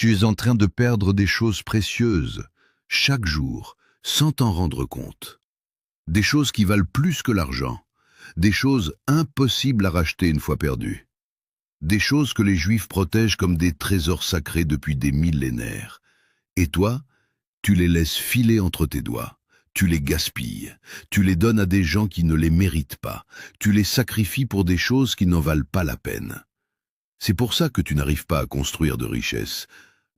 Tu es en train de perdre des choses précieuses, chaque jour, sans t'en rendre compte. Des choses qui valent plus que l'argent, des choses impossibles à racheter une fois perdues. Des choses que les Juifs protègent comme des trésors sacrés depuis des millénaires. Et toi, tu les laisses filer entre tes doigts. Tu les gaspilles, tu les donnes à des gens qui ne les méritent pas, tu les sacrifies pour des choses qui n'en valent pas la peine. C'est pour ça que tu n'arrives pas à construire de richesse,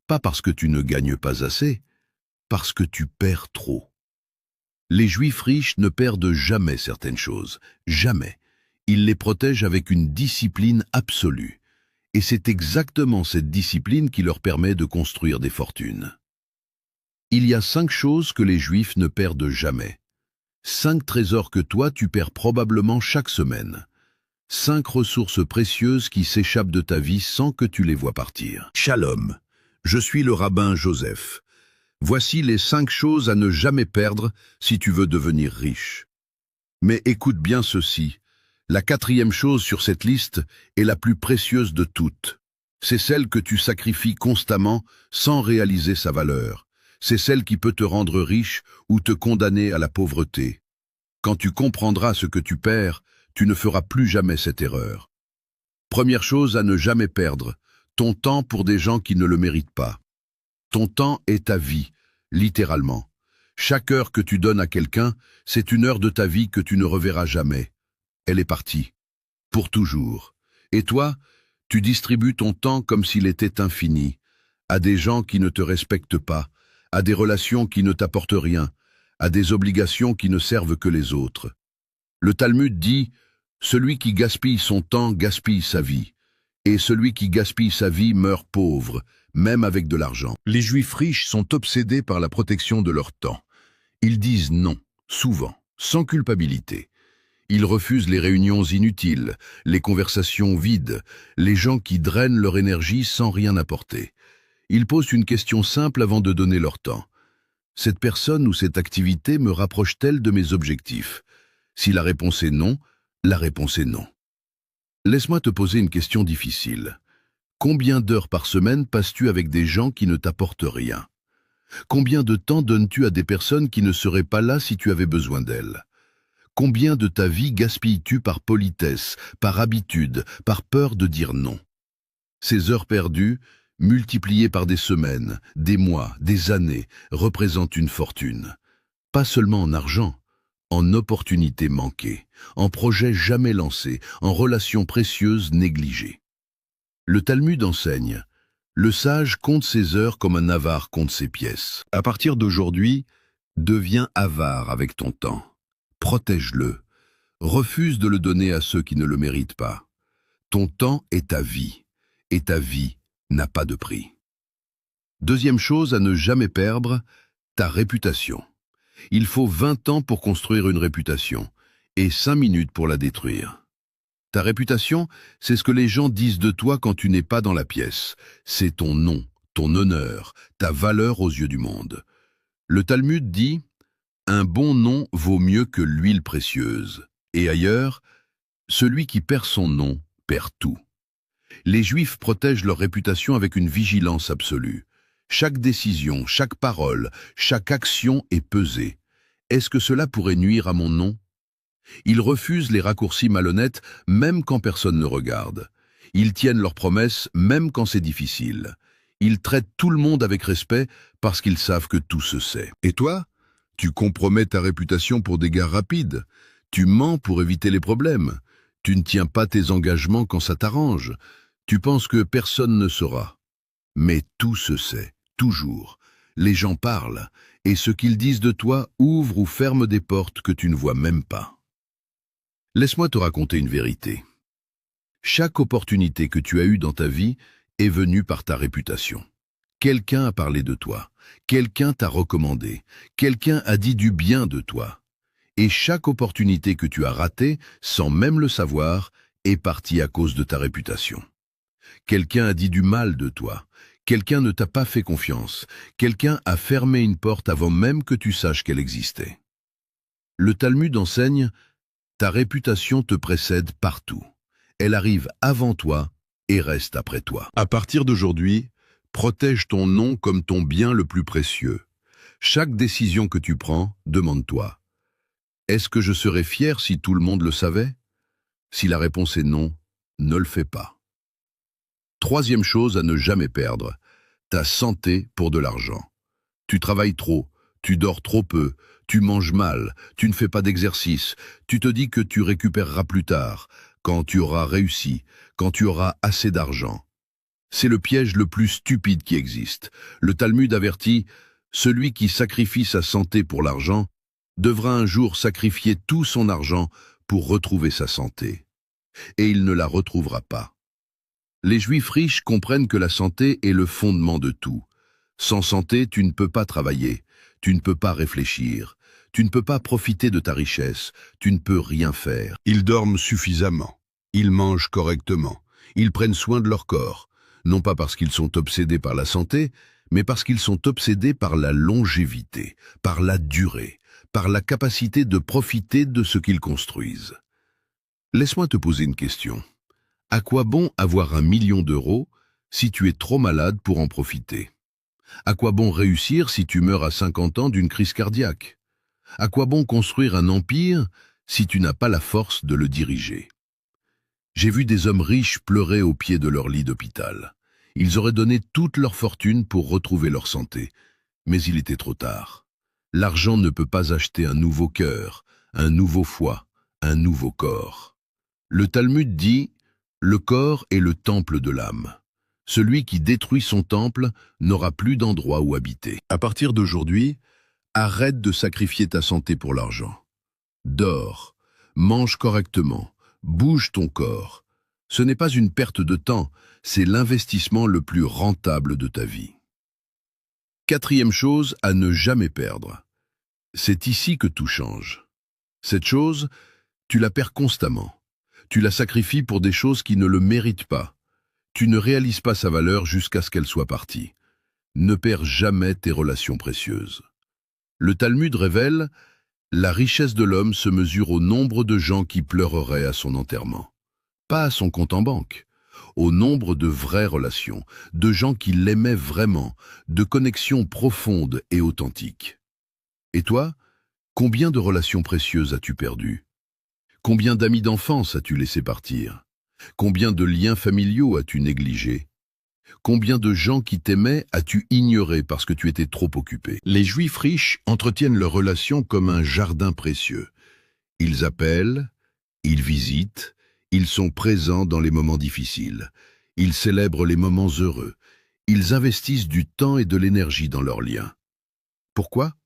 pas parce que tu ne gagnes pas assez, parce que tu perds trop. Les Juifs riches ne perdent jamais certaines choses, jamais. Ils les protègent avec une discipline absolue. Et c'est exactement cette discipline qui leur permet de construire des fortunes. Il y a 5 choses que les Juifs ne perdent jamais. 5 trésors que toi tu perds probablement chaque semaine. 5 ressources précieuses qui s'échappent de ta vie sans que tu les vois partir. Shalom, je suis le rabbin Joseph. Voici les 5 choses à ne jamais perdre si tu veux devenir riche. Mais écoute bien ceci, la 4e chose sur cette liste est la plus précieuse de toutes. C'est celle que tu sacrifies constamment sans réaliser sa valeur. C'est celle qui peut te rendre riche ou te condamner à la pauvreté. Quand tu comprendras ce que tu perds, tu ne feras plus jamais cette erreur. Première chose à ne jamais perdre, ton temps pour des gens qui ne le méritent pas. Ton temps est ta vie, littéralement. Chaque heure que tu donnes à quelqu'un, c'est une heure de ta vie que tu ne reverras jamais. Elle est partie. Pour toujours. Et toi, tu distribues ton temps comme s'il était infini, à des gens qui ne te respectent pas, à des relations qui ne t'apportent rien, à des obligations qui ne servent que les autres. Le Talmud dit « Celui qui gaspille son temps gaspille sa vie, et celui qui gaspille sa vie meurt pauvre, même avec de l'argent. » Les Juifs riches sont obsédés par la protection de leur temps. Ils disent non, souvent, sans culpabilité. Ils refusent les réunions inutiles, les conversations vides, les gens qui drainent leur énergie sans rien apporter. Ils posent une question simple avant de donner leur temps. Cette personne ou cette activité me rapproche-t-elle de mes objectifs? Si la réponse est non, la réponse est non. Laisse-moi te poser une question difficile. Combien d'heures par semaine passes-tu avec des gens qui ne t'apportent rien? Combien de temps donnes-tu à des personnes qui ne seraient pas là si tu avais besoin d'elles? Combien de ta vie gaspilles-tu par politesse, par habitude, par peur de dire non? Ces heures perdues, multipliées par des semaines, des mois, des années, représentent une fortune. Pas seulement en argent, en opportunités manquées, en projets jamais lancés, en relations précieuses négligées. Le Talmud enseigne, le sage compte ses heures comme un avare compte ses pièces. À partir d'aujourd'hui, deviens avare avec ton temps. Protège-le. Refuse de le donner à ceux qui ne le méritent pas. Ton temps est ta vie, et ta vie n'a pas de prix. Deuxième chose à ne jamais perdre, ta réputation. Il faut 20 ans pour construire une réputation, et 5 minutes pour la détruire. Ta réputation, c'est ce que les gens disent de toi quand tu n'es pas dans la pièce. C'est ton nom, ton honneur, ta valeur aux yeux du monde. Le Talmud dit « Un bon nom vaut mieux que l'huile précieuse ». Et ailleurs, celui qui perd son nom perd tout. Les Juifs protègent leur réputation avec une vigilance absolue. Chaque décision, chaque parole, chaque action est pesée. Est-ce que cela pourrait nuire à mon nom? Ils refusent les raccourcis malhonnêtes même quand personne ne regarde. Ils tiennent leurs promesses même quand c'est difficile. Ils traitent tout le monde avec respect parce qu'ils savent que tout se sait. Et toi? Tu compromets ta réputation pour des gains rapides. Tu mens pour éviter les problèmes. Tu ne tiens pas tes engagements quand ça t'arrange. Tu penses que personne ne saura. Mais tout se sait, toujours. Les gens parlent, et ce qu'ils disent de toi ouvre ou ferme des portes que tu ne vois même pas. Laisse-moi te raconter une vérité. Chaque opportunité que tu as eue dans ta vie est venue par ta réputation. Quelqu'un a parlé de toi, quelqu'un t'a recommandé, quelqu'un a dit du bien de toi. Et chaque opportunité que tu as ratée, sans même le savoir, est partie à cause de ta réputation. Quelqu'un a dit du mal de toi, quelqu'un ne t'a pas fait confiance, quelqu'un a fermé une porte avant même que tu saches qu'elle existait. Le Talmud enseigne, ta réputation te précède partout. Elle arrive avant toi et reste après toi. À partir d'aujourd'hui, Protège ton nom comme ton bien le plus précieux. Chaque décision que tu prends, demande-toi: est-ce que je serais fier si tout le monde le savait? Si la réponse est non, ne le fais pas. Troisième chose à ne jamais perdre: ta santé pour de l'argent. Tu travailles trop, tu dors trop peu, tu manges mal, tu ne fais pas d'exercice, tu te dis que tu récupéreras plus tard, quand tu auras réussi, quand tu auras assez d'argent. C'est le piège le plus stupide qui existe. Le Talmud avertit: celui qui sacrifie sa santé pour l'argent devra un jour sacrifier tout son argent pour retrouver sa santé. Et il ne la retrouvera pas. Les Juifs riches comprennent que la santé est le fondement de tout. Sans santé, tu ne peux pas travailler, tu ne peux pas réfléchir, tu ne peux pas profiter de ta richesse, tu ne peux rien faire. Ils dorment suffisamment, ils mangent correctement, ils prennent soin de leur corps, non pas parce qu'ils sont obsédés par la santé, mais parce qu'ils sont obsédés par la longévité, par la durée, par la capacité de profiter de ce qu'ils construisent. Laisse-moi te poser une question. À quoi bon avoir 1 million d'euros si tu es trop malade pour en profiter? À quoi bon réussir si tu meurs à 50 ans d'une crise cardiaque? À quoi bon construire un empire si tu n'as pas la force de le diriger? J'ai vu des hommes riches pleurer au pied de leur lit d'hôpital. Ils auraient donné toute leur fortune pour retrouver leur santé, mais il était trop tard. L'argent ne peut pas acheter un nouveau cœur, un nouveau foie, un nouveau corps. Le Talmud dit: le corps est le temple de l'âme. Celui qui détruit son temple n'aura plus d'endroit où habiter. À partir d'aujourd'hui, arrête de sacrifier ta santé pour l'argent. Dors, mange correctement, bouge ton corps. Ce n'est pas une perte de temps, c'est l'investissement le plus rentable de ta vie. Quatrième chose à ne jamais perdre. C'est ici que tout change. Cette chose, tu la perds constamment. Tu la sacrifies pour des choses qui ne le méritent pas. Tu ne réalises pas sa valeur jusqu'à ce qu'elle soit partie. Ne perds jamais tes relations précieuses. Le Talmud révèle: la richesse de l'homme se mesure au nombre de gens qui pleureraient à son enterrement. Pas à son compte en banque, au nombre de vraies relations, de gens qui l'aimaient vraiment, de connexions profondes et authentiques. Et toi, combien de relations précieuses as-tu perdues? Combien d'amis d'enfance as-tu laissé partir? Combien de liens familiaux as-tu négligés? Combien de gens qui t'aimaient as-tu ignorés parce que tu étais trop occupé? Les Juifs riches entretiennent leurs relations comme un jardin précieux. Ils appellent, ils visitent, ils sont présents dans les moments difficiles. Ils célèbrent les moments heureux. Ils investissent du temps et de l'énergie dans leurs liens. Pourquoi?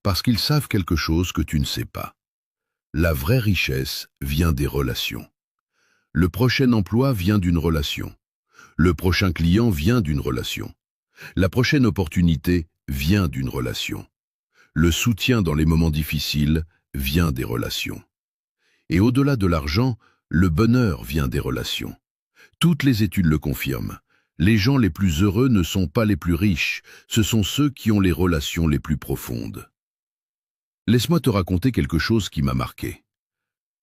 Parce qu'ils savent quelque chose que tu ne sais pas. La vraie richesse vient des relations. Le prochain emploi vient d'une relation. Le prochain client vient d'une relation. La prochaine opportunité vient d'une relation. Le soutien dans les moments difficiles vient des relations. Et au-delà de l'argent, le bonheur vient des relations. Toutes les études le confirment. Les gens les plus heureux ne sont pas les plus riches, ce sont ceux qui ont les relations les plus profondes. Laisse-moi te raconter quelque chose qui m'a marqué.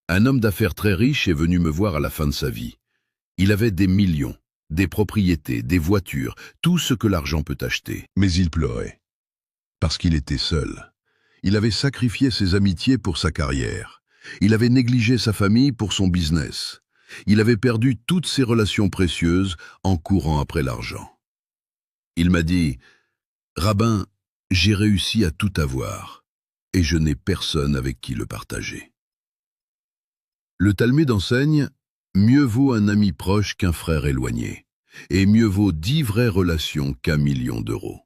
Un homme d'affaires très riche est venu me voir à la fin de sa vie. Il avait des millions, des propriétés, des voitures, tout ce que l'argent peut acheter. Mais il pleurait, parce qu'il était seul. Il avait sacrifié ses amitiés pour sa carrière. Il avait négligé sa famille pour son business. Il avait perdu toutes ses relations précieuses en courant après l'argent. Il m'a dit: « Rabbin, j'ai réussi à tout avoir. Et je n'ai personne avec qui le partager. » Le Talmud enseigne: mieux vaut un ami proche qu'un frère éloigné, et mieux vaut 10 vraies relations qu'1 million d'euros.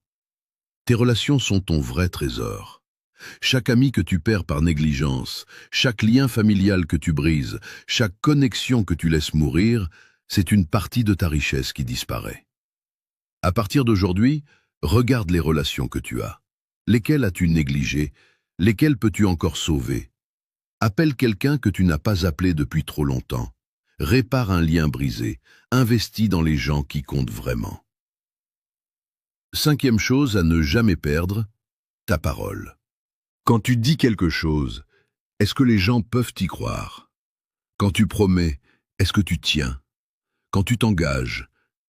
Tes relations sont ton vrai trésor. Chaque ami que tu perds par négligence, chaque lien familial que tu brises, chaque connexion que tu laisses mourir, c'est une partie de ta richesse qui disparaît. À partir d'aujourd'hui, regarde les relations que tu as. Lesquelles as-tu négligées? Lesquelles peux-tu encore sauver? Appelle quelqu'un que tu n'as pas appelé depuis trop longtemps. Répare un lien brisé. Investis dans les gens qui comptent vraiment. Cinquième chose à ne jamais perdre, ta parole. Quand tu dis quelque chose, est-ce que les gens peuvent y croire? Quand tu promets, est-ce que tu tiens? Quand tu t'engages,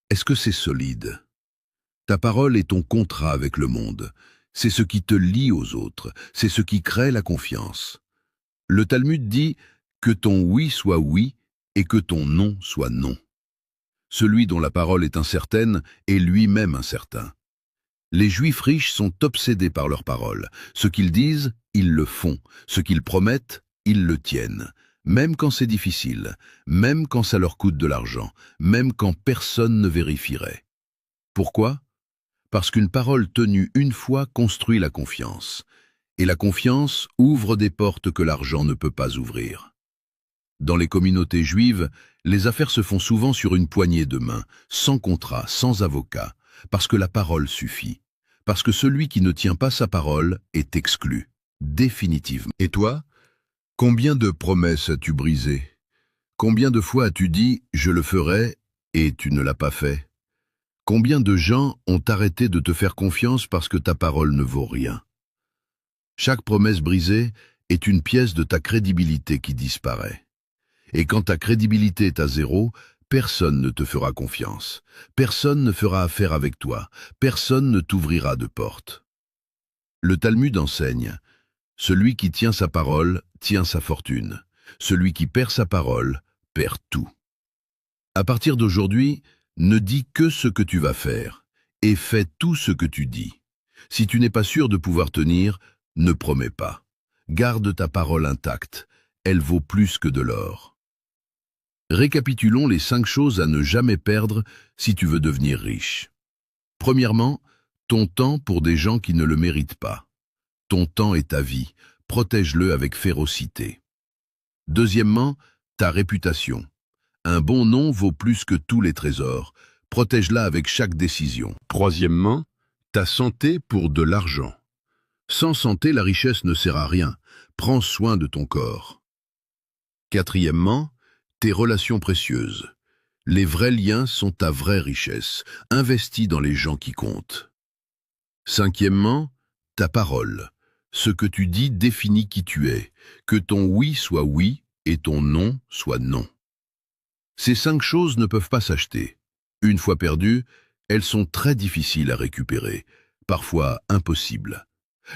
est-ce que c'est solide? Ta parole est ton contrat avec le monde. C'est ce qui te lie aux autres, c'est ce qui crée la confiance. Le Talmud dit que ton oui soit oui et que ton non soit non. Celui dont la parole est incertaine est lui-même incertain. Les Juifs riches sont obsédés par leurs paroles. Ce qu'ils disent, ils le font. Ce qu'ils promettent, ils le tiennent. Même quand c'est difficile, même quand ça leur coûte de l'argent, même quand personne ne vérifierait. Pourquoi ? Parce qu'une parole tenue une fois construit la confiance. Et la confiance ouvre des portes que l'argent ne peut pas ouvrir. Dans les communautés juives, les affaires se font souvent sur une poignée de main, sans contrat, sans avocat, parce que la parole suffit. Parce que celui qui ne tient pas sa parole est exclu, définitivement. Et toi ? Combien de promesses as-tu brisées? Combien de fois as-tu dit « je le ferai » et tu ne l'as pas fait? Combien de gens ont arrêté de te faire confiance parce que ta parole ne vaut rien? Chaque promesse brisée est une pièce de ta crédibilité qui disparaît. Et quand ta crédibilité est à zéro, personne ne te fera confiance. Personne ne fera affaire avec toi. Personne ne t'ouvrira de porte. Le Talmud enseigne « Celui qui tient sa parole tient sa fortune. Celui qui perd sa parole perd tout. » À partir d'aujourd'hui, ne dis que ce que tu vas faire et fais tout ce que tu dis. Si tu n'es pas sûr de pouvoir tenir, ne promets pas. Garde ta parole intacte. Elle vaut plus que de l'or. Récapitulons les 5 choses à ne jamais perdre si tu veux devenir riche. Premièrement, ton temps pour des gens qui ne le méritent pas. Ton temps est ta vie, protège-le avec férocité. Deuxièmement, ta réputation. Un bon nom vaut plus que tous les trésors, protège-la avec chaque décision. Troisièmement, ta santé pour de l'argent. Sans santé, la richesse ne sert à rien, prends soin de ton corps. Quatrièmement, tes relations précieuses. Les vrais liens sont ta vraie richesse, investis dans les gens qui comptent. Cinquièmement, ta parole. Ce que tu dis définit qui tu es, que ton oui soit oui et ton non soit non. Ces 5 choses ne peuvent pas s'acheter. Une fois perdues, elles sont très difficiles à récupérer, parfois impossibles.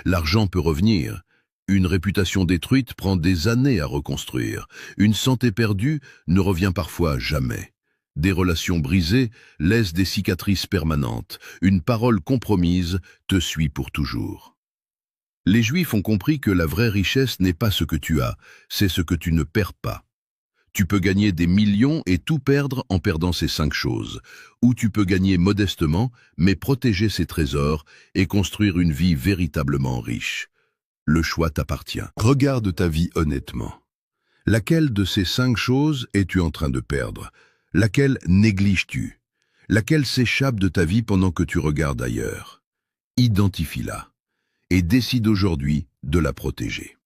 L'argent peut revenir. Une réputation détruite prend des années à reconstruire. Une santé perdue ne revient parfois jamais. Des relations brisées laissent des cicatrices permanentes. Une parole compromise te suit pour toujours. Les Juifs ont compris que la vraie richesse n'est pas ce que tu as, c'est ce que tu ne perds pas. Tu peux gagner des millions et tout perdre en perdant ces 5 choses. Ou tu peux gagner modestement, mais protéger ces trésors et construire une vie véritablement riche. Le choix t'appartient. Regarde ta vie honnêtement. Laquelle de ces 5 choses es-tu en train de perdre? Laquelle négliges-tu? Laquelle s'échappe de ta vie pendant que tu regardes ailleurs? Identifie-la et décide aujourd'hui de la protéger.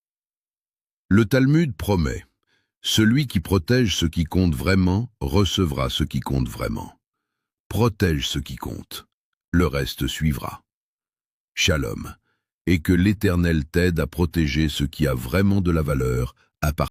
Le Talmud promet « Celui qui protège ce qui compte vraiment recevra ce qui compte vraiment. Protège ce qui compte. Le reste suivra. » Shalom. Et que l'Éternel t'aide à protéger ce qui a vraiment de la valeur à partir